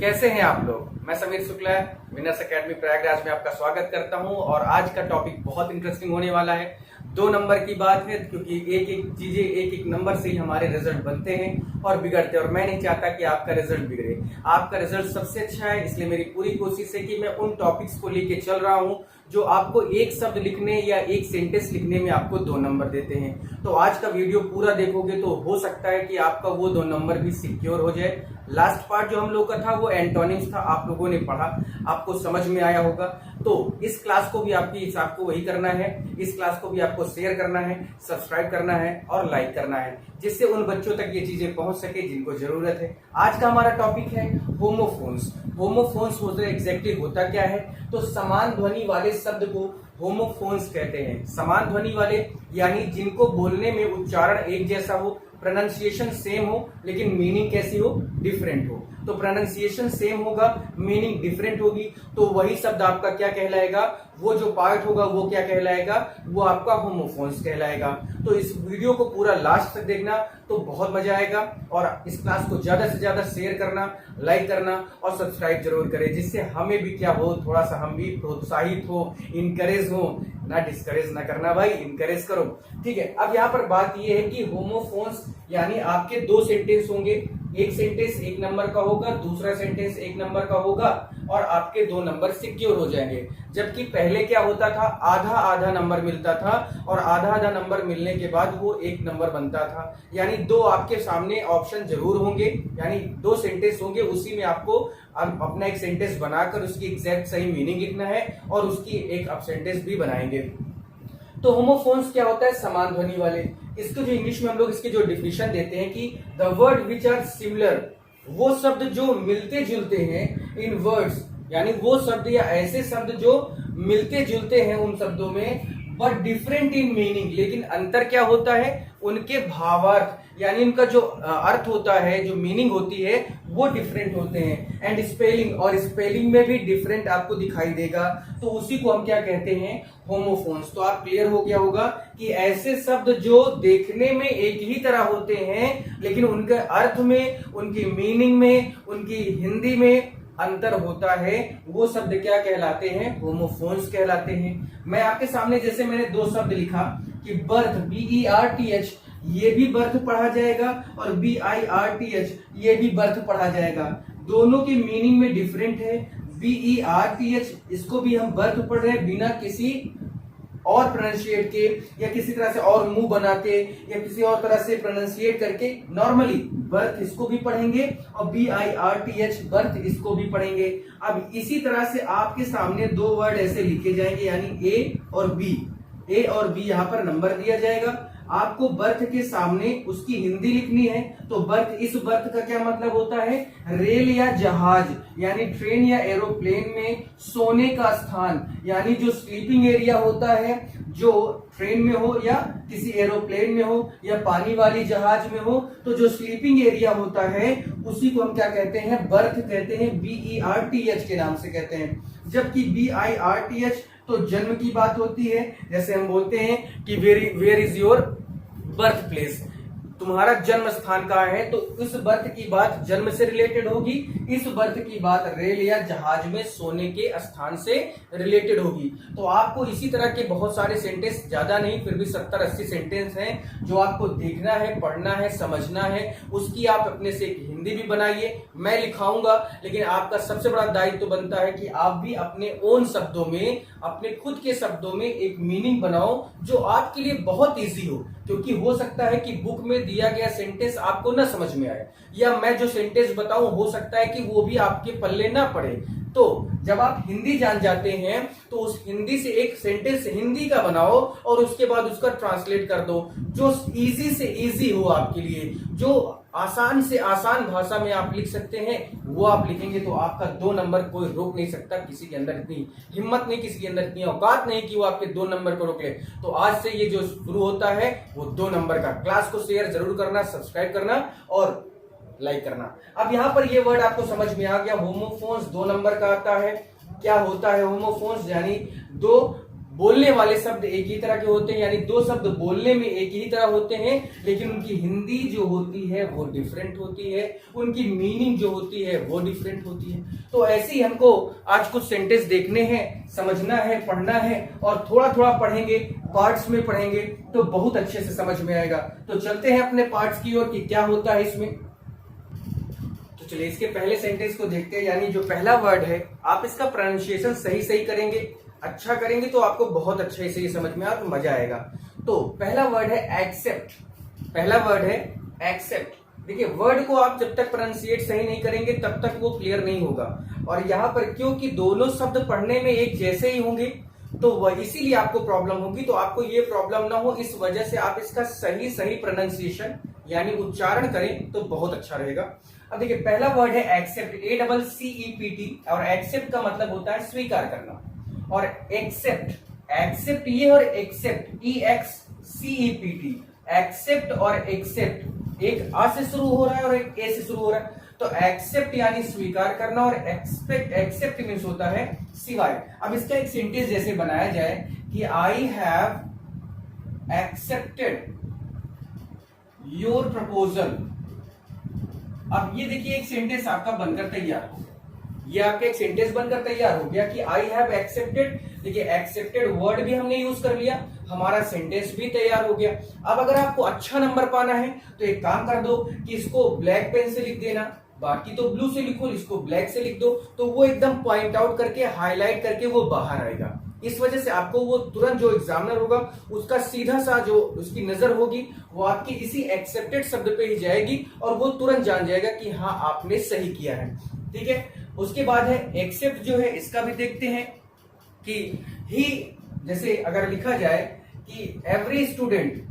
कैसे हैं आप लोग। मैं समीर शुक्ला विनर्स एकेडमी प्रयागराज में आपका स्वागत करता हूं और आज का टॉपिक बहुत इंटरेस्टिंग होने वाला है। 2 नंबर की बात है क्योंकि एक एक चीजें एक एक नंबर से ही हमारे रिजल्ट बनते हैं और बिगड़ते हैं और मैं नहीं चाहता कि आपका रिजल्ट बिगड़े। आपका रिजल्ट सबसे अच्छा है, इसलिए मेरी पूरी कोशिश है कि मैं उन टॉपिक्स को लेके चल रहा हूं जो आपको एक शब्द लिखने या एक सेंटेंस लिखने में आपको 2 नंबर देते हैं। तो आज का वीडियो पूरा देखोगे तो हो सकता है कि आपका वो 2 नंबर भी सिक्योर हो जाए। लास्ट पार्ट जो हम लोग का था वो एंटोनिम्स था, आप लोगों ने पढ़ा, आपको समझ में आया होगा। तो इस क्लास को भी आपको वही करना है, इस क्लास को भी आपको शेयर करना है, सब्सक्राइब करना है और लाइक करना है, जिससे उन बच्चों तक ये चीजें पहुंच सके जिनको जरूरत है। आज का हमारा टॉपिक है होमोफोन्स। होमोफोन्स होता है एग्जैक्टली होता क्या है, तो समान ध्वनि वाले शब्द को होमोफोन्स कहते हैं। समान ध्वनि वाले यानी जिनको बोलने में उच्चारण एक जैसा हो, प्रोनाउंसिएशन सेम हो, लेकिन मीनिंग कैसी हो, डिफरेंट हो। तो प्रोनाउंसिएशन सेम होगा, मीनिंग डिफरेंट होगी, तो वही शब्द आपका क्या कहलाएगा, वो जो पार्ट होगा वो क्या कहलाएगा, वो आपका होमोफोन्स कहलाएगा। तो इस वीडियो को पूरा लास्ट तक देखना तो बहुत मजा आएगा और इस क्लास को ज्यादा से ज्यादा शेयर करना, लाइक करना और सब्सक्राइब जरूर करें, जिससे हमें भी क्या हो, थोड़ा सा हम भी प्रोत्साहित हो, इनकरेज हो, ना डिस्करेज ना करना भाई, इनकरेज करो। ठीक है, अब यहाँ पर बात ये है कि होमोफोन्स यानी आपके 2 सेंटेंस होंगे, एक सेंटेंस 1 नंबर का होगा, दूसरा सेंटेंस 1 नंबर का होगा और आपके 2 नंबर सिक्योर हो जाएंगे। जबकि पहले क्या होता था, आधा आधा नंबर मिलता था और आधा आधा नंबर मिलने के बाद वो 1 नंबर बनता था। यानी 2 आपके सामने ऑप्शन जरूर होंगे, यानी 2 सेंटेंस होंगे, उसी में आपको अपना एक सेंटेंस बनाकर उसकी एग्जैक्ट सही मीनिंग लिखना है और उसकी एक अब सेंटेंस भी बनाएंगे। तो होमोफोन्स क्या होता है, समान ध्वनि वाले। इसको जो इंग्लिश में हम लोग इसकी जो डिफिनेशन देते हैं कि the word which are similar, वो शब्द जो मिलते जुलते हैं इन वर्ड्स, यानी वो शब्द या ऐसे शब्द जो मिलते जुलते हैं उन शब्दों में, बट डिफरेंट इन मीनिंग, लेकिन अंतर क्या होता है, उनके भावार्थ यानी उनका जो अर्थ होता है, जो मीनिंग होती है वो डिफरेंट होते हैं। एंड स्पेलिंग, और स्पेलिंग में भी डिफरेंट आपको दिखाई देगा, तो उसी को हम क्या कहते हैं, होमोफोन्स। तो आप क्लियर हो गया होगा कि ऐसे शब्द जो देखने में एक ही तरह होते हैं लेकिन उनके अर्थ में, उनकी मीनिंग में, उनकी हिंदी में अंतर होता है, वो शब्द क्या कहलाते हैं, होमोफोन्स कहलाते हैं। मैं आपके सामने जैसे मैंने 2 शब्द लिखा कि बर्थ, BERTH, ये भी बर्थ पढ़ा जाएगा और BIRTH ये भी बर्थ पढ़ा जाएगा। दोनों के मीनिंग में डिफरेंट है। BERTH इसको भी हम बर्थ पढ़ रहे हैं बिना किसी और प्रोनाउंशिएट के या किसी तरह से और मुंह बना के या किसी और तरह से प्रोनाउंशिएट करके, नॉर्मली बर्थ इसको भी पढ़ेंगे और BIRTH बर्थ इसको भी पढ़ेंगे। अब इसी तरह से आपके सामने 2 वर्ड ऐसे लिखे जाएंगे, यानी A और B। A और B यहाँ पर नंबर दिया जाएगा। आपको बर्थ के सामने उसकी हिंदी लिखनी है, तो बर्थ, इस बर्थ का क्या मतलब होता है, रेल या जहाज यानी ट्रेन या एरोप्लेन में सोने का स्थान, यानी जो स्लीपिंग एरिया होता है, जो ट्रेन में हो या किसी एरोप्लेन में हो या पानी वाली जहाज में हो, तो जो स्लीपिंग एरिया होता है उसी को हम क्या कहते हैं, बर्थ कहते हैं, BERTH के नाम से कहते हैं। जबकि BIRTH तो जन्म की बात होती है, जैसे हम बोलते हैं कि where is your birth place, तुम्हारा जन्म स्थान कहाँ है, तो इस बर्थ की बात जन्म से रिलेटेड होगी, इस बर्थ की बात रेल या जहाज में सोने के स्थान से रिलेटेड होगी। तो आपको इसी तरह के बहुत सारे सेंटेंस, ज्यादा नहीं फिर भी 70-80 सेंटेंस हैं जो आपको देखना है, पढ़ना है, समझना है। उसकी आप अपने से एक हिंदी भी बनाइए, मैं लिखाऊंगा, लेकिन आपका सबसे बड़ा दायित्व बनता है कि आप भी अपने ओन शब्दों में, अपने खुद के शब्दों में एक मीनिंग बनाओ जो आपके लिए बहुत ईजी हो। क्योंकि हो सकता है कि बुक में दिया गया सेंटेंस आपको ना समझ में आए, या मैं जो सेंटेंस बताऊं हो सकता है कि वो भी आपके पल्ले ना पड़े। तो जब आप हिंदी जान जाते हैं तो उस हिंदी से एक सेंटेंस हिंदी का बनाओ और उसके बाद उसका ट्रांसलेट कर दो, जो इजी से इजी हो आपके लिए, जो आसान से आसान भाषा में आप लिख सकते हैं वो आप लिखेंगे, तो आपका 2 नंबर कोई रोक नहीं सकता। किसी के अंदर इतनी हिम्मत नहीं, किसी के अंदर इतनी औकात नहीं कि वो आपके 2 नंबर को रोक ले। तो आज से ये जो शुरू होता है वो 2 नंबर का। क्लास को शेयर जरूर करना, सब्सक्राइब करना और लाइक करना। अब यहाँ पर ये वर्ड आपको समझ में आ गया, होमोफोन्स 2 नंबर का आता है। क्या होता है होमोफोन्स, यानी 2 बोलने वाले शब्द एक ही तरह के होते हैं, यानी दो शब्द बोलने में एक ही तरह होते हैं, लेकिन उनकी हिंदी जो होती है वो डिफरेंट होती है, उनकी मीनिंग जो होती है वो डिफरेंट होती है। तो ऐसे ही हमको आज कुछ सेंटेंस देखने हैं, समझना है, पढ़ना है, और थोड़ा थोड़ा पढ़ेंगे, पार्ट्स में पढ़ेंगे तो बहुत अच्छे से समझ में आएगा। तो चलते हैं अपने पार्ट्स की ओर कि क्या होता है इसमें। तो चलिए इसके पहले सेंटेंस को देखते हैं। यानी जो पहला वर्ड है, आप इसका प्रोनाउंसिएशन सही सही करेंगे, अच्छा करेंगे तो आपको बहुत अच्छे से ये समझ में और मजा आएगा। तो पहला वर्ड है एक्सेप्ट। पहला वर्ड है एक्सेप्ट। देखिए, वर्ड को आप जब तक प्रोनाउंसिएट सही नहीं करेंगे तब तक वो क्लियर नहीं होगा। और यहाँ पर क्योंकि दोनों शब्द पढ़ने में एक जैसे ही होंगे तो वह इसीलिए आपको प्रॉब्लम होगी। तो आपको ये प्रॉब्लम ना हो, इस वजह से आप इसका सही सही प्रोनाउंसिएशन यानी उच्चारण करें तो बहुत अच्छा रहेगा। अब देखिए, पहला वर्ड है एक्सेप्ट, ACCEPT, और एक्सेप्ट का मतलब होता है स्वीकार करना। और एक्सेप्ट, एक्सेप्ट ये और एक्सेप्ट EXCEPT, एक्सेप्ट और एक्सेप्ट एक आ से शुरू हो रहा है और एक ए से शुरू हो रहा है। तो एक्सेप्ट यानी स्वीकार करना, और एक्सेप्ट मीन्स होता है सिवाय। अब इसका एक सेंटेंस जैसे बनाया जाए कि I have accepted your proposal. अब ये देखिए, एक सेंटेंस आपका बनकर तैयार हो, ये आपका एक सेंटेंस बनकर तैयार हो गया कि आई हैव एक्सेप्टेड। देखिए, एक्सेप्टेड वर्ड भी हमने यूज कर लिया, हमारा सेंटेंस भी तैयार हो गया। अब अगर आपको अच्छा नंबर पाना है तो एक काम कर दो कि इसको ब्लैक पेन से लिख देना, बाकी तो ब्लू से लिखो, इसको ब्लैक से लिख दो, तो वो एकदम पॉइंट आउट करके हाईलाइट करके वो बाहर आएगा। इस वजह से आपको वो तुरंत जो एग्जामिनर होगा उसका सीधा सा जो उसकी नजर होगी वो आपकी इसी एक्सेप्टेड शब्द पे ही जाएगी, और वो तुरंत जान जाएगा कि हाँ आपने सही किया है। ठीक है, उसके बाद है एक्सेप्ट जो है, इसका भी देखते हैं कि ही, जैसे अगर लिखा जाए कि every student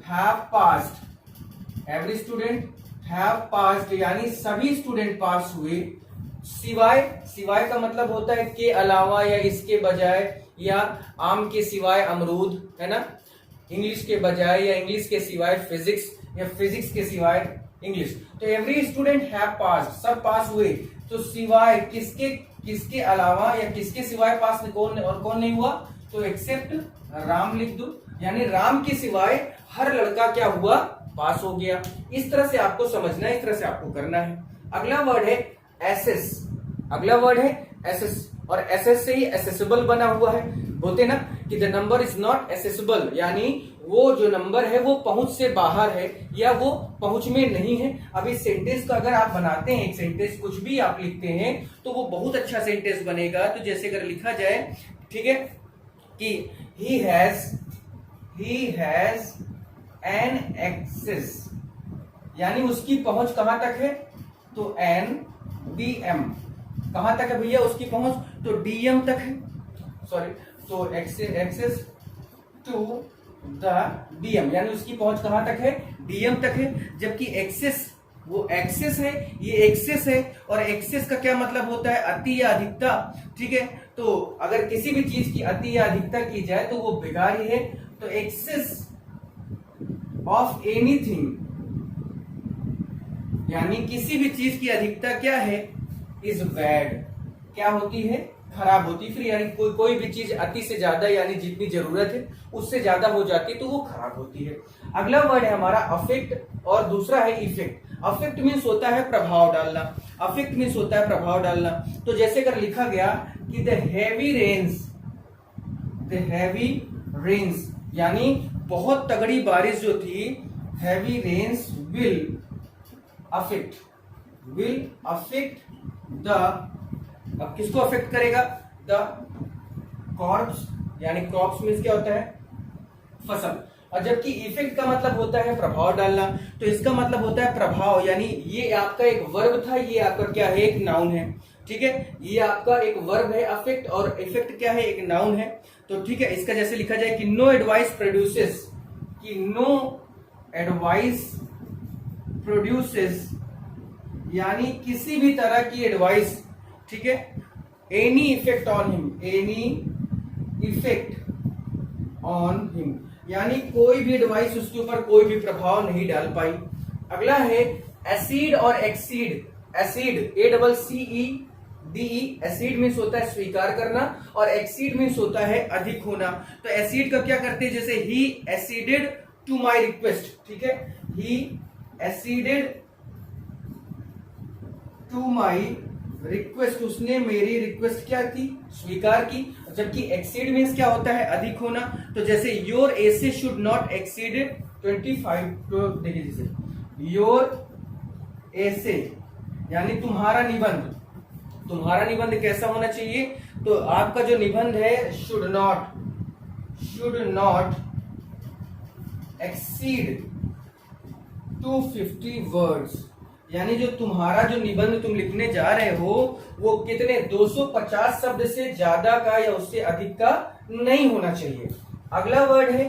have passed, every student have passed यानी सभी स्टूडेंट पास हुए, सिवाय, सिवाय का मतलब होता है के अलावा या इसके बजाय, या आम के सिवाय अमरूद, है ना, इंग्लिश के बजाय या इंग्लिश के सिवाय फिजिक्स, या फिजिक्स के सिवाय इंग्लिश। तो एवरी स्टूडेंट हैव पास्ड, सब पास हुए, तो सिवाय किसके, किसके अलावा या किसके सिवाय पास कौन और कौन नहीं हुआ, तो एक्सेप्ट राम लिख दो, यानी राम के सिवाय हर लड़का क्या हुआ, पास हो गया। इस तरह से आपको समझना है, इस तरह से आपको करना है। अगला वर्ड है एसेस, अगला वर्ड है एसेस, और एसेस से ही एसेसिबल बना हुआ है। बोलते ना कि the number is not accessible, यानी वो जो नंबर है वो पहुंच से बाहर है या वो पहुंच में नहीं है। अब इस सेंटेंस का अगर आप बनाते हैं, एक सेंटेंस कुछ भी आप लिखते हैं तो वो बहुत अच्छा सेंटेंस बनेगा। तो जैसे अगर लिखा जाए, ठीक है, कि ही हैज एन एक्सेस, यानी उसकी पहुंच कहां तक है, तो NDM, कहां तक है भैया उसकी पहुंच, तो DM तक है, सॉरी, तो एक्सेस टू द DM, यानी उसकी पहुंच कहां तक है, DM तक है। जबकि एक्सेस, वो एक्सेस है, ये एक्सेस है, और एक्सेस का क्या मतलब होता है, अति या अधिकता। ठीक है, तो अगर किसी भी चीज की अति या अधिकता की जाए तो वो बेकार ही है। तो एक्सेस ऑफ एनीथिंग, यानी किसी भी चीज की अधिकता क्या है, इज बैड, क्या होती है, खराब होती है। फिर यानी कोई भी चीज अति से ज्यादा, यानी जितनी जरूरत है उससे ज्यादा हो जाती है तो वो खराब होती है। अगला वर्ड है हमारा अफेक्ट, और दूसरा है इफेक्ट। अफेक्ट मीन्स होता है प्रभाव डालना, अफेक्ट मीन्स होता है प्रभाव डालना। तो जैसे अगर लिखा गया कि द हैवी रेन्स, यानी बहुत तगड़ी बारिश जो थी, heavy rains will affect the, अब किसको अफेक्ट करेगा, द क्रॉप्स, यानी क्रॉप्स मीन्स क्या होता है, फसल। और जबकि इफेक्ट का मतलब होता है प्रभाव डालना, तो इसका मतलब होता है प्रभाव, यानी ये आपका एक वर्ब था, ये आपका क्या है, एक नाउन है। ठीक है, ये आपका एक वर्ब है अफेक्ट, और इफेक्ट क्या है, एक नाउन है। तो ठीक है, इसका जैसे लिखा जाए कि नो एडवाइस प्रोड्यूसेस, कि नो एडवाइस प्रोड्यूसेस, यानी किसी भी तरह की एडवाइस, ठीक है, any effect on him, any effect on him, यानी कोई भी एडवाइस उसके ऊपर कोई भी प्रभाव नहीं डाल पाई। अगला है एसिड और exceed. Acid ACCED DE acid means होता है स्वीकार करना और एक्सीड मीन्स होता है अधिक होना। तो एसिड का क्या करते हैं, जैसे ही एसीडेड टू माई रिक्वेस्ट, ठीक है, ही एसीडेड टू माई रिक्वेस्ट, उसने मेरी रिक्वेस्ट क्या की, स्वीकार की। जबकि एक्सीड मीन्स क्या होता है, अधिक होना। तो जैसे your essay should not exceed 25, तो देखिए जैसे योर एसे यानी तुम्हारा निबंध, तुम्हारा निबंध कैसा होना चाहिए, तो आपका जो निबंध है शुड नॉट एक्सीड 250 वर्ड्स, यानी जो तुम्हारा जो निबंध तुम लिखने जा रहे हो वो कितने 250 शब्द से ज्यादा का या उससे अधिक का नहीं होना चाहिए। अगला वर्ड है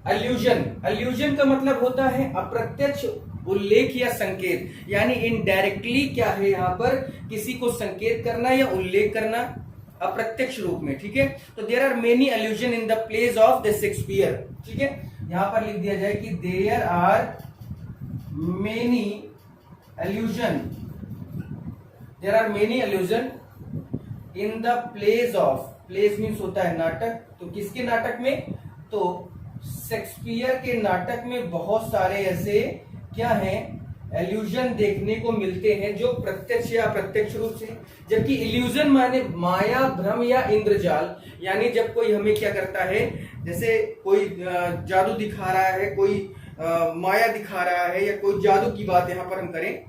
अल्यूजन। अल्यूजन का मतलब होता है अप्रत्यक्ष उल्लेख या संकेत, यानी इनडायरेक्टली क्या है यहाँ पर किसी को संकेत करना या उल्लेख करना अप्रत्यक्ष रूप में, ठीक है। तो there are many allusion in the place of the Shakespeare, ठीक है। यहां पर लिख दिया जाए कि there are many allusion, there are many allusion in the plays of, plays means होता है नाटक, तो किसके नाटक में, तो शेक्सपियर के नाटक में बहुत सारे ऐसे क्या हैं एल्यूजन देखने को मिलते हैं जो प्रत्यक्ष या अप्रत्यक्ष रूप से। जबकि इल्यूजन माने माया, भ्रम या इंद्रजाल, यानी जब कोई हमें क्या करता है, जैसे कोई जादू दिखा रहा है, कोई माया दिखा रहा है या कोई जादू की बात यहां पर हम करें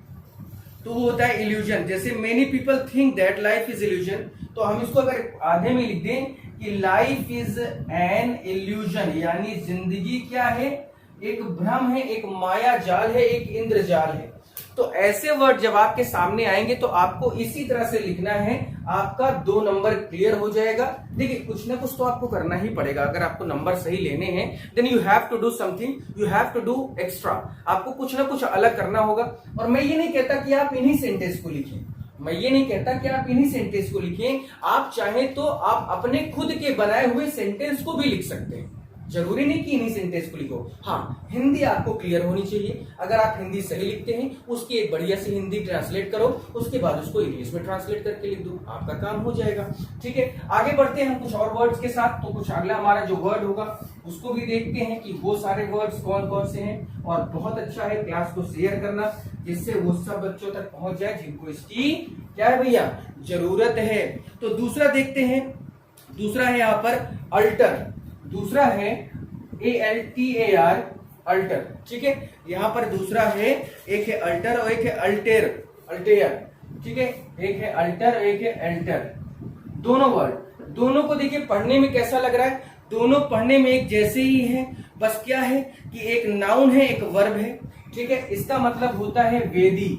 तो वो होता है इल्यूजन। जैसे many people think that life is illusion, तो हम इसको अगर आधे में लिख दें कि लाइफ इज एन इल्यूजन, यानी जिंदगी क्या है, एक भ्रम है, एक माया जाल है, एक इंद्रजाल है। तो ऐसे वर्ड जब आपके सामने आएंगे तो आपको इसी तरह से लिखना है, आपका 2 नंबर क्लियर हो जाएगा। देखिए कुछ ना कुछ तो आपको करना ही पड़ेगा, अगर आपको नंबर सही लेने हैं then you have to do something, you have to do extra, आपको कुछ ना कुछ अलग करना होगा। और मैं ये नहीं कहता कि आप इन्हीं सेंटेंस को लिखें, मैं ये नहीं कहता कि आप इन्हीं सेंटेंस को लिखें, आप चाहें तो आप अपने खुद के बनाए हुए सेंटेंस को भी लिख सकते हैं, जरूरी नहीं कि इन्हीं सेंटेंस को लिखो। हाँ, हिंदी आपको क्लियर होनी चाहिए, अगर आप हिंदी सही लिखते हैं उसकी एक बढ़िया सी हिंदी ट्रांसलेट करो, उसके बाद उसको इंग्लिश में ट्रांसलेट करके लिख दो, आपका काम हो जाएगा, ठीक है। आगे बढ़ते हैं हम कुछ और वर्ड्स के साथ, तो कुछ अगला हमारा जो वर्ड होगा उसको भी देखते हैं कि वो सारे वर्ड्स कौन कौन से हैं। और बहुत अच्छा है क्लास को शेयर करना, जिससे वो सब बच्चों तक पहुंच जाए जिनको इसकी क्या है भैया जरूरत है। तो दूसरा देखते हैं, दूसरा है यहाँ पर अल्टर, दूसरा है ALTAR, अल्टर, ठीक है। यहां पर दूसरा है, एक है अल्टर और एक है अल्टेयर, ठीक है। एक है अल्टर और एक है अल्टर, दोनों वर्ड, दोनों को देखिए पढ़ने में कैसा लग रहा है, दोनों पढ़ने में एक जैसे ही है, बस क्या है कि एक नाउन है एक वर्ब है, ठीक है। इसका मतलब होता है वेदी,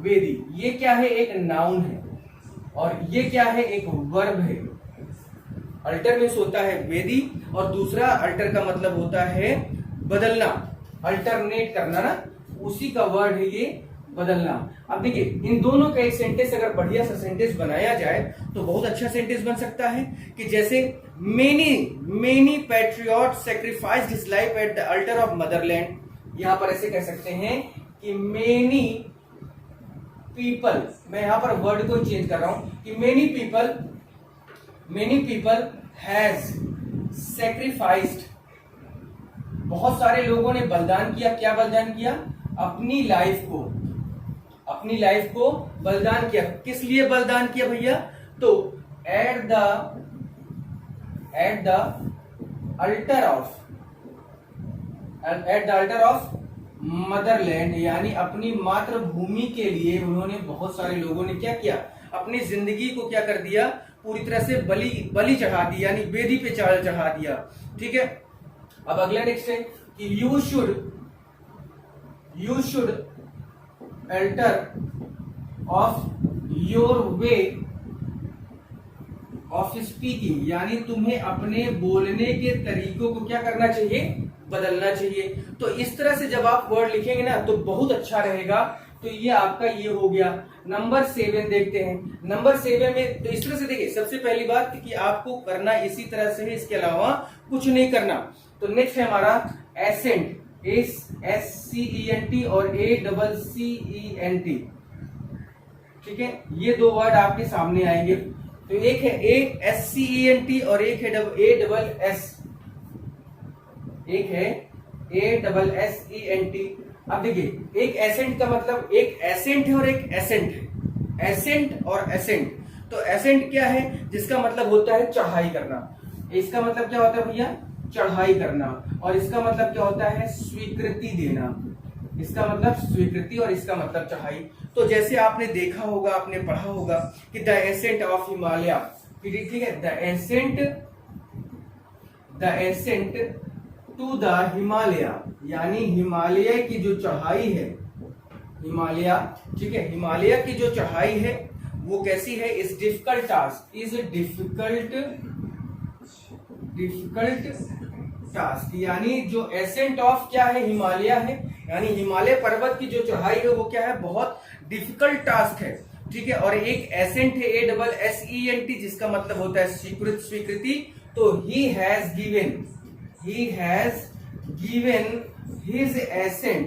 वेदी ये क्या है, एक नाउन है और ये क्या है, एक वर्ब है। अल्टर मीन्स होता है वेदी और दूसरा अल्टर का मतलब होता है बदलना, अल्टरनेट करना ना, उसी का वर्ड है ये बदलना। अब देखिए इन दोनों का एक सेंटेंस अगर बढ़िया सा सेंटेंस बनाया जाए तो बहुत अच्छा सेंटेंस बन सकता है कि जैसे many patriot sacrificed his life at the alter of Motherland. यहां पर ऐसे कह सकते हैं कि मेनी पीपल, मैं यहां पर वर्ड को चेंज कर रहा हूं कि मेनी पीपल हैज सैक्रिफाइस्ड, बहुत सारे लोगों ने बलिदान किया, क्या बलिदान किया, अपनी लाइफ को बलिदान किया। किस लिए बलिदान किया भैया, तो at the alter of Motherland, यानी अपनी मातृभूमि के लिए उन्होंने, बहुत सारे लोगों ने क्या किया, अपनी जिंदगी को क्या कर दिया, पूरी तरह से बलि चढ़ा दी, यानी वेदी पे चढ़ा दिया, ठीक है। अब अगला नेक्स्ट है कि you should alter of your way of speaking, यानी तुम्हें अपने बोलने के तरीकों को क्या करना चाहिए, बदलना चाहिए। तो इस तरह से जब आप वर्ड लिखेंगे ना तो बहुत अच्छा रहेगा। तो ये आपका ये हो गया। नंबर 7 देखते हैं। नंबर 7 में तो इस तरह से देखिए, सबसे पहली बात कि आपको करना इसी तरह से है, इसके अलावा कुछ नहीं करना। तो नेक्स्ट है हमारा एसेंट, SCENT और ACCENT, ठीक है, ये दो वर्ड आपके सामने आएंगे। तो एक है ASCENT और एक है ASS, एक है ASSENT। अब देखिए, एक एसेंट का मतलब एक एसेंट है और एक एसेंट है, एसेंट और एसेंट। तो एसेंट क्या है, जिसका मतलब होता है चढ़ाई करना। इसका मतलब क्या होता है भैया, चढ़ाई करना। और इसका मतलब क्या होता है, स्वीकृति देना। इसका मतलब स्वीकृति और इसका मतलब चढ़ाई। तो जैसे आपने देखा होगा, आपने पढ़ा होगा कि द एसेंट ऑफ हिमालय, ठीक है, the ascent to the Himalaya, यानी हिमालय की जो चढ़ाई है, हिमालय, ठीक है, हिमालय की जो चढ़ाई है वो कैसी है, is difficult task, is difficult task. यानी जो एसेंट ऑफ क्या है, हिमालय है, यानी हिमालय पर्वत की जो चढ़ाई है वो क्या है, बहुत डिफिकल्ट टास्क है। ठीक है, और एक एसेंट है ASSENT, जिसका मतलब होता है स्वीकृति। तो he has given his assent,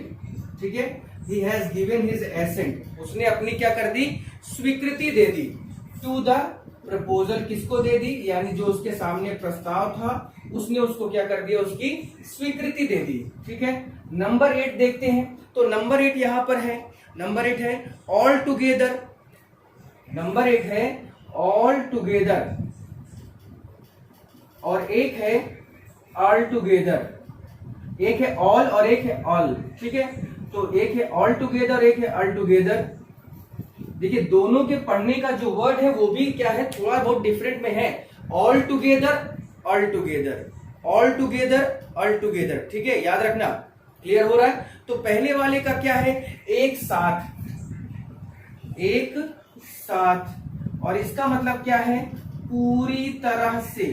ठीक है, he has given his assent, उसने अपनी क्या कर दी, स्वीकृति दे दी। टू द प्रपोजल, किसको दे दी, यानी जो उसके सामने प्रस्ताव था उसने उसको क्या कर दिया, उसकी स्वीकृति दे दी। ठीक है, नंबर 8 देखते हैं। तो नंबर 8 यहां पर है, नंबर 8 है ऑल टुगेदर, नंबर 8 है ऑल टुगेदर, और एक है ऑल टुगेदर, एक है ऑल और एक है ऑल। ठीक है, तो एक है ऑल टुगेदर, एक है ऑल टुगेदर। देखिए, दोनों के पढ़ने का जो वर्ड है वो भी क्या है, थोड़ा बहुत डिफरेंट में है। All together, all together, all together, all together. ठीक है, याद रखना, क्लियर हो रहा है। तो पहले वाले का क्या है, एक साथ, एक साथ, और इसका मतलब क्या है, पूरी तरह से।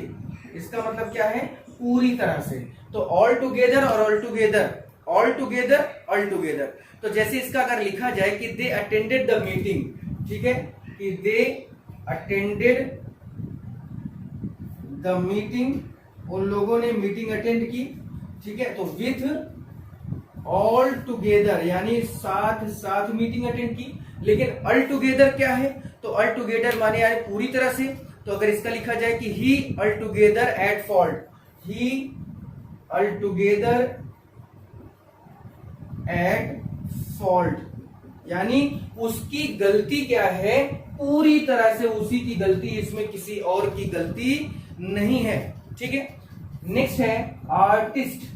इसका मतलब क्या है, पूरी तरह से। तो ऑल टुगेदर और all together, all together, all together. तो जैसे इसका अगर लिखा जाए कि दे अटेंडेड द मीटिंग, ठीक है, कि दे अटेंडेड द मीटिंग, उन लोगों ने मीटिंग अटेंड की। ठीक है, तो विथ ऑल टुगेदर, यानी साथ साथ मीटिंग अटेंड की। लेकिन ऑल टुगेदर क्या है, तो ऑल टुगेदर माने यार पूरी तरह से। तो अगर इसका लिखा जाए कि he all together at fault, he all together at fault, यानी उसकी गलती क्या है, पूरी तरह से उसी की गलती, इसमें किसी और की गलती नहीं है। ठीक है, नेक्स्ट है आर्टिस्ट,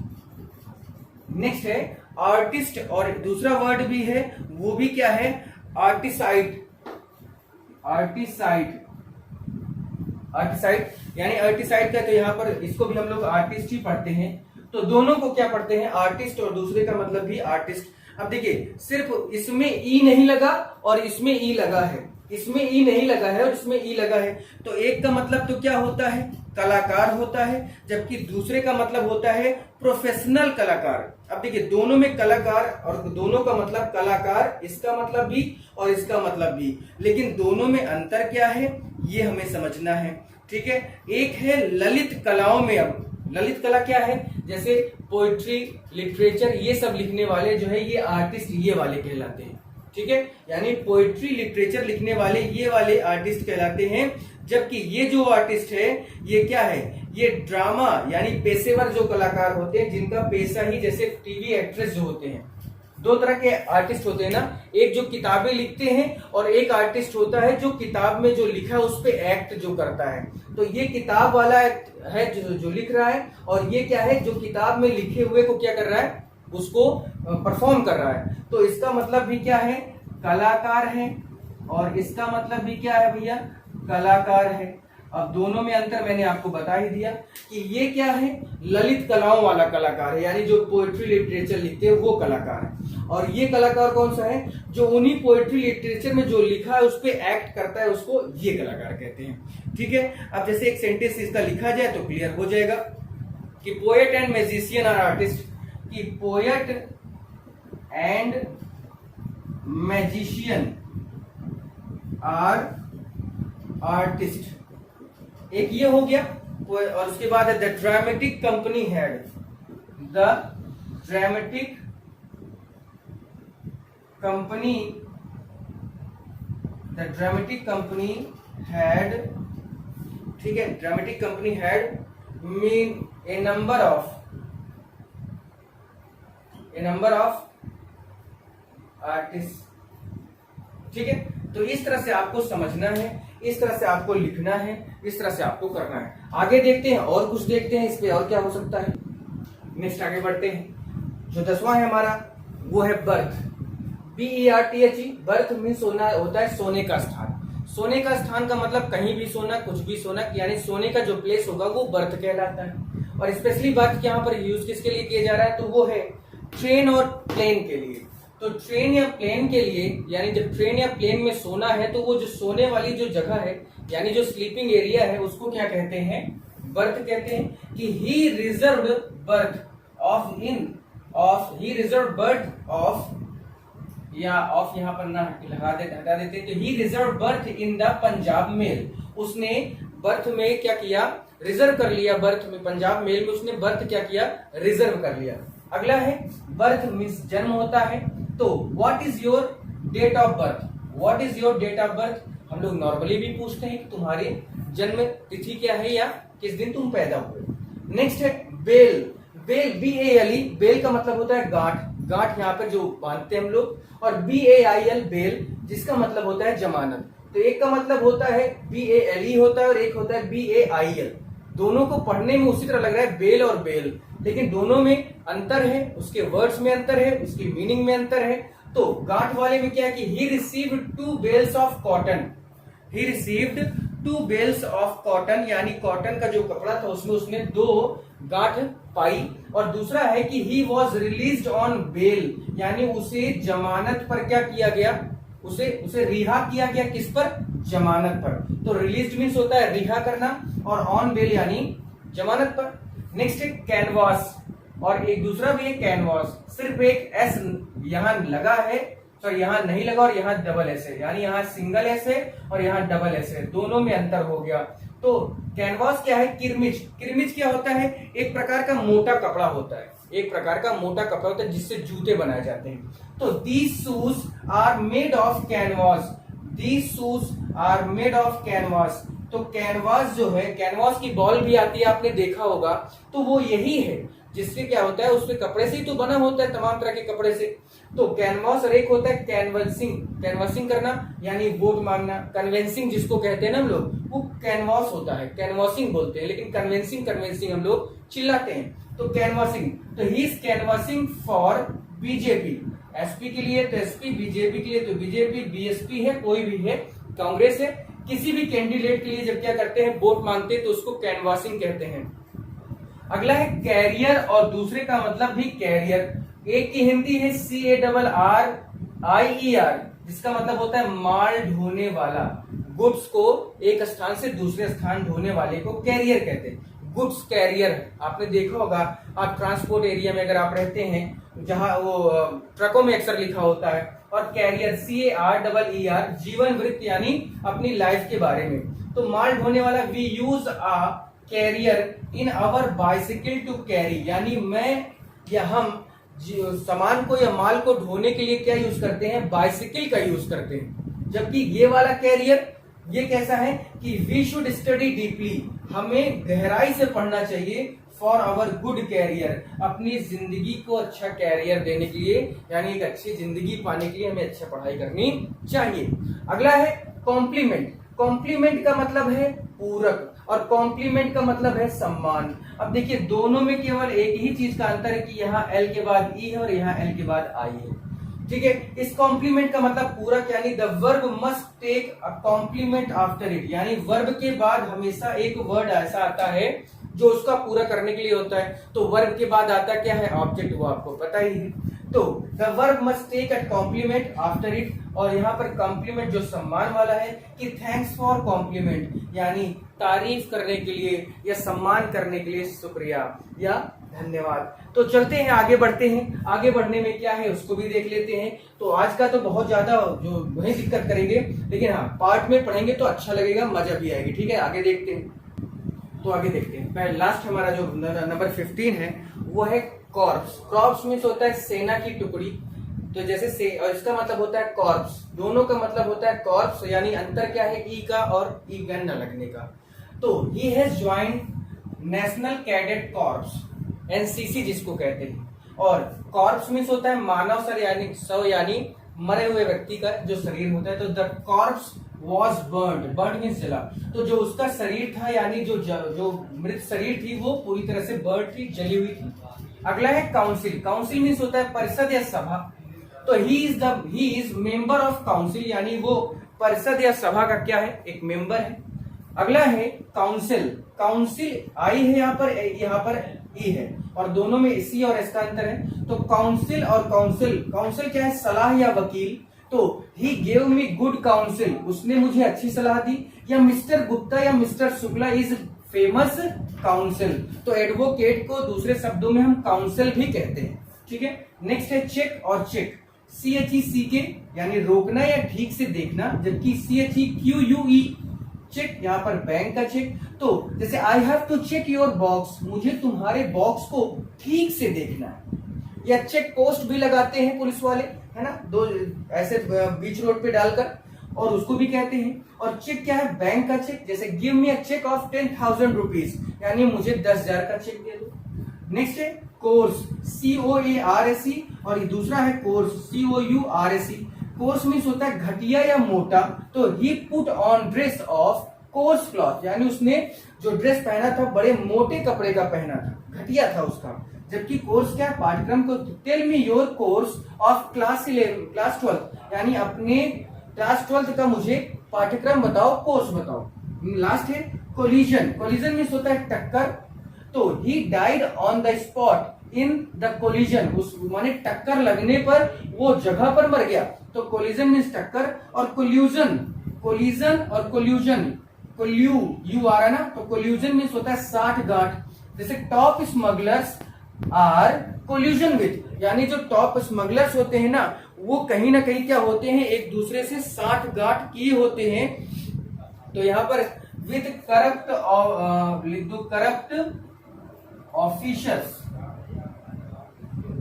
नेक्स्ट है आर्टिस्ट, और दूसरा वर्ड भी है, वो भी क्या है, आर्टिसाइड, आर्टिसाइड, आर्टिसाइड, यानी आर्टिसाइड का तो यहां पर इसको भी हम लोग आर्टिस्ट ही पढ़ते हैं। तो दोनों को क्या पढ़ते हैं, आर्टिस्ट, और दूसरे का मतलब भी आर्टिस्ट। अब देखिए, सिर्फ इसमें ई नहीं लगा और इसमें ई लगा है, इसमें ई नहीं लगा है और इसमें ई लगा है। तो एक का मतलब तो क्या होता है, कलाकार होता है, जबकि दूसरे का मतलब होता है प्रोफेशनल कलाकार। अब देखिए, दोनों में कलाकार और दोनों का मतलब कलाकार, इसका मतलब भी और इसका मतलब भी, लेकिन दोनों में अंतर क्या है ये हमें समझना है। ठीक है, एक है ललित कलाओं में। अब ललित कला क्या है, जैसे पोइट्री, लिटरेचर, ये सब लिखने वाले जो है ये आर्टिस्ट, ये वाले कहलाते हैं। ठीक है, यानी पोइट्री, लिटरेचर लिखने वाले ये वाले आर्टिस्ट कहलाते हैं। जबकि ये जो आर्टिस्ट है ये क्या है, ये ड्रामा, यानी पेशेवर जो कलाकार होते हैं, जिनका पेशा ही, जैसे टीवी एक्ट्रेस जो होते हैं। दो तरह के आर्टिस्ट होते हैं ना, एक जो किताबें लिखते हैं और एक आर्टिस्ट होता है जो किताब में जो लिखा है उस पे एक्ट जो करता है। तो ये किताब वाला है जो लिख रहा है, और ये क्या है, जो किताब में लिखे हुए को क्या कर रहा है, उसको परफॉर्म कर रहा है। तो इसका मतलब भी क्या है, कलाकार है, और इसका मतलब भी क्या है भैया, कलाकार है। अब दोनों में अंतर मैंने आपको बता ही दिया कि ये क्या है, ललित कलाओं वाला कलाकार है, यानी जो पोएट्री लिटरेचर लिखते हैं वो कलाकार है। और ये कलाकार कौन सा है, जो उन्हीं पोएट्री लिटरेचर में जो लिखा है उस पे एक्ट करता है, उसको ये कलाकार कहते हैं। ठीक है, अब जैसे एक सेंटेंस इसका लिखा जाए तो क्लियर हो जाएगा कि poet and magician are artist, कि poet and magician are artist, एक ये हो गया। और उसके बाद है the dramatic company head, the dramatic company, the dramatic company head, ठीक है, dramatic company head mean a number of artist, ठीक है। तो इस तरह से आपको समझना है, इस तरह से आपको लिखना है, इस तरह से आपको करना है। आगे देखते हैं और कुछ देखते हैं इस पे और क्या हो सकता है। नेक्स्ट आगे बढ़ते हैं। जो 10वां है हमारा वो है बर्थ, BERTH। बर्थ मीन सोना होता है सोने का स्थान। सोने का स्थान का मतलब कहीं भी सोना, कुछ भी सोना, यानी सोने का जो प्लेस होगा वो बर्थ कहलाता है। और स्पेशली बात यहाँ पर यूज किसके लिए किया जा रहा है, तो वो है ट्रेन और प्लेन के लिए। तो ट्रेन या प्लेन के लिए, यानी जब ट्रेन या प्लेन में सोना है तो वो जो सोने वाली जो जगह है, यानी जो स्लीपिंग एरिया है, उसको क्या कहते हैं, बर्थ कहते हैं। कि ही रिजर्व बर्थ ऑफ या ऑफ यहाँ पर ना हटा देते हैं, तो he reserve berth in the Punjab mail. उसने बर्थ में क्या किया, रिजर्व कर लिया, बर्थ में पंजाब मेल में उसने बर्थ क्या किया, रिजर्व कर लिया। अगला है बर्थ मीन्स जन्म होता है। तो what is your date of birth, what is your date of birth, हम लोग नॉर्मली भी पूछते हैं कि तुम्हारी जन्म तिथि क्या है या किस दिन तुम पैदा हुए। नेक्स्ट है बेल, BALE, बेल का मतलब होता है गांठ, गांठ यहाँ पर जो बांधते हैं हम लोग। और BAIL बेल, जिसका मतलब होता है जमानत। तो एक का मतलब होता है BALE होता है और एक होता है BAIL। दोनों को पढ़ने में उसी तरह लग रहा है बेल और बेल, लेकिन दोनों में अंतर है, उसके वर्ड्स में अंतर है, उसकी मीनिंग में अंतर है। तो गांठ वाले में क्या है कि he received 2 bales of cotton, he received 2 bales of cotton, यानी कॉटन का जो कपड़ा था उसमें उसने 2 गांठ पाई। और दूसरा है कि he was released on bail, यानी उसे जमानत पर क्या किया गया, उसे रिहा किया गया, किस पर, जमानत पर। तो रिलीज मीन्स होता है रिहा करना और ऑन बेल यानी जमानत पर। नेक्स्ट है कैनवास, और एक दूसरा भी है कैनवास, सिर्फ एक एस यहां लगा है, सॉरी यहां नहीं लगा और यहां डबल एस है, यानी यहां सिंगल एस है और यहां डबल एस है, दोनों में अंतर हो गया। तो कैनवास क्या है, किरमिज, किरमिज क्या होता है, एक प्रकार का मोटा कपड़ा होता है, एक प्रकार का मोटा कपड़ा होता है जिससे जूते बनाए जाते हैं। तो these shoes are made of canvas, these shoes are made of canvas. तो कैनवास जो है, कैनवास की बॉल भी आती है, आपने देखा होगा, तो वो यही है जिससे क्या होता है, उसके कपड़े से ही तो बना होता है, तमाम तरह के कपड़े से। तो कैनवास, और एक होता है कैनवसिंग, कैनवसिंग करना यानी वोट मांगना, कन्वेंसिंग जिसको कहते हैं ना हम लोग, वो कैनवास होता है, कैनवासिंग बोलते हैं, लेकिन कन्वेंसिंग हम लोग चिल्लाते हैं। तो कैनवासिंग, तो he is canvassing for BJP, SP के लिए तो एसपी, बीजेपी के लिए तो बीजेपी, बीएसपी है, कोई भी है, कांग्रेस है, किसी भी कैंडिडेट के लिए जब क्या करते हैं, वोट मांगते हैं, तो उसको कैनवासिंग कहते हैं। अगला है कैरियर, और दूसरे का मतलब भी कैरियर। एक की हिंदी है CARRIER, जिसका मतलब होता है माल ढोने वाला, गुड्स को एक स्थान से दूसरे स्थान ढोने वाले को कैरियर कहते हैं। गुड्स कैरियर, आपने देखा होगा, आप ट्रांसपोर्ट एरिया में अगर आप रहते हैं जहां वो ट्रकों में अक्सर लिखा होता है। और कैरियर CARRER, जीवन वृत्त यानी अपनी लाइफ के बारे में। तो माल ढोने वाला, we use a carrier in our bicycle to carry, यानी मैं या हम सामान को या माल को ढोने के लिए क्या यूज करते हैं, बाइसिकल का यूज करते हैं। जबकि ये वाला कैरियर, ये कैसा है कि वी शुड स्टडी डीपली, हमें गहराई से पढ़ना चाहिए, फॉर आवर गुड कैरियर, अपनी जिंदगी को अच्छा कैरियर देने के लिए, यानी एक अच्छी जिंदगी पाने के लिए हमें अच्छा पढ़ाई करनी चाहिए। अगला है कॉम्प्लीमेंट, कॉम्प्लीमेंट का मतलब है पूरक और कॉम्प्लीमेंट का मतलब है सम्मान। अब देखिए दोनों में केवल एक ही चीज का अंतर है कि यहाँ एल के बाद ई है और यहाँ एल के बाद आई है, ठीक है। इस कॉम्प्लीमेंट का मतलब पूरक, यानी the verb must take a complement after it, यानी वर्ब के बाद हमेशा एक वर्ड ऐसा आता है जो उसका पूरा करने के लिए होता है। तो वर्ब के बाद आता क्या है, ऑब्जेक्ट, वो आपको पता ही है। तो the verb must take a complement after it, और यहाँ पर कॉम्प्लीमेंट जो सम्मान वाला है कि थैंक्स फॉर कॉम्प्लीमेंट, यानी तारीफ करने के लिए या सम्मान करने के लिए शुक्रिया या धन्यवाद। तो चलते हैं आगे बढ़ते हैं, आगे बढ़ने में क्या है उसको भी देख लेते हैं। तो आज का तो बहुत ज्यादा जो वही दिक्कत करेंगे, लेकिन हाँ पार्ट में पढ़ेंगे तो अच्छा लगेगा, मजा भी आएगी, ठीक है। आगे देखते हैं, तो आगे देखते हैं। पहले लास्ट हमारा जो नंबर 15 है वो है कॉर्प्स। कॉर्प्स मीन्स होता है सेना की टुकड़ी, तो जैसे से, और इसका मतलब होता है कॉर्प्स, दोनों का मतलब होता है कॉर्प्स, यानी अंतर क्या है ई का और ई गन न लगने का। तो he has joined national cadet corps, NCC जिसको कहते हैं। और कॉर्प्स मीन्स होता है मानव शरीर, यानी शव, यानी मरे हुए व्यक्ति का जो शरीर होता है। तो the corps was burned, burned means जला। तो जो उसका शरीर था, यानी जो मृत शरीर थी, वो पूरी तरह से बर्न थी, जली हुई थी। अगला है काउंसिल, काउंसिल मीन्स होता है परिषद या सभा। तो he is member of council, यानी वो परिषद या सभा का क्या है, एक मेंबर है। अगला है काउंसिल, काउंसिल आई है यहाँ पर ई है, और दोनों में सी और एस का अंतर है। तो काउंसिल और काउंसिल, काउंसिल क्या है, सलाह या वकील। तो he gave me good council, उसने मुझे अच्छी सलाह दी। या मिस्टर गुप्ता या mister Shukla is famous council. तो एडवोकेट को दूसरे शब्दों में हम काउंसिल भी कहते हैं, ठीक है। नेक्स्ट है चेक और चेक, CHECK यानी रोकना या ठीक से देखना, जबकि CHEQUE चेक, यहाँ पर बैंक का चेक। तो जैसे I have to check your box, मुझे तुम्हारे बॉक्स को ठीक से देखना है। या चेक पोस्ट भी लगाते हैं पुलिस वाले, है ना, दो ऐसे बीच रोड पे डालकर, और उसको भी कहते हैं। और चेक क्या है, बैंक का चेक, जैसे give me a cheque of 10,000 rupees, यानी मुझे 10,000 का चेक दे दो। नेक्स्ट है कोर्स, COARSE, और ये दूसरा है कोर्स, COURSE। कोर्स मीन्स होता है घटिया या मोटा। तो he put on dress of course cloth, यानी उसने जो ड्रेस पहना था बड़े मोटे कपड़े का पहना था, घटिया था उसका। जबकि कोर्स क्या है, पाठ्यक्रम को। Tell me your course of class 12, यानी अपने क्लास 12 का मुझे पाठ्यक्रम बताओ, कोर्स बताओ। लास्ट है कोलिजन, कोलिजन मीन्स होता है टक्कर। तो he died on the spot in the collision, उस माने टक्कर लगने पर वो जगह पर मर गया। तो कोलिजन मीन्स टक्कर। और कोल्यूजन, कोलिजन और कोल्यूजन, यू आ रहा ना, तो कोल्यूजन मीन्स होता है साठगांठ। जैसे top smugglers are collusion with, यानी जो टॉप स्मगलर्स होते हैं ना, वो कहीं ना कहीं क्या होते हैं, एक दूसरे से साठगांठ किए होते हैं। तो यहाँ पर विद करप्ट ऑफिसर्स,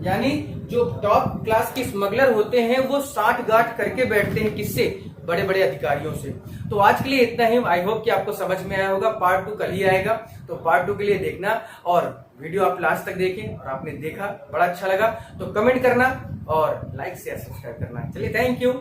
यानी जो टॉप क्लास के स्मगलर होते हैं वो साठगांठ करके बैठते हैं, किससे, बड़े बड़े अधिकारियों से। तो आज के लिए इतना ही। आई होप कि आपको समझ में आया होगा। पार्ट 2 कल ही आएगा, तो पार्ट 2 के लिए देखना, और वीडियो आप लास्ट तक देखें, और आपने देखा बड़ा अच्छा लगा तो कमेंट करना और लाइक शेयर सब्सक्राइब करना। चलिए, थैंक यू।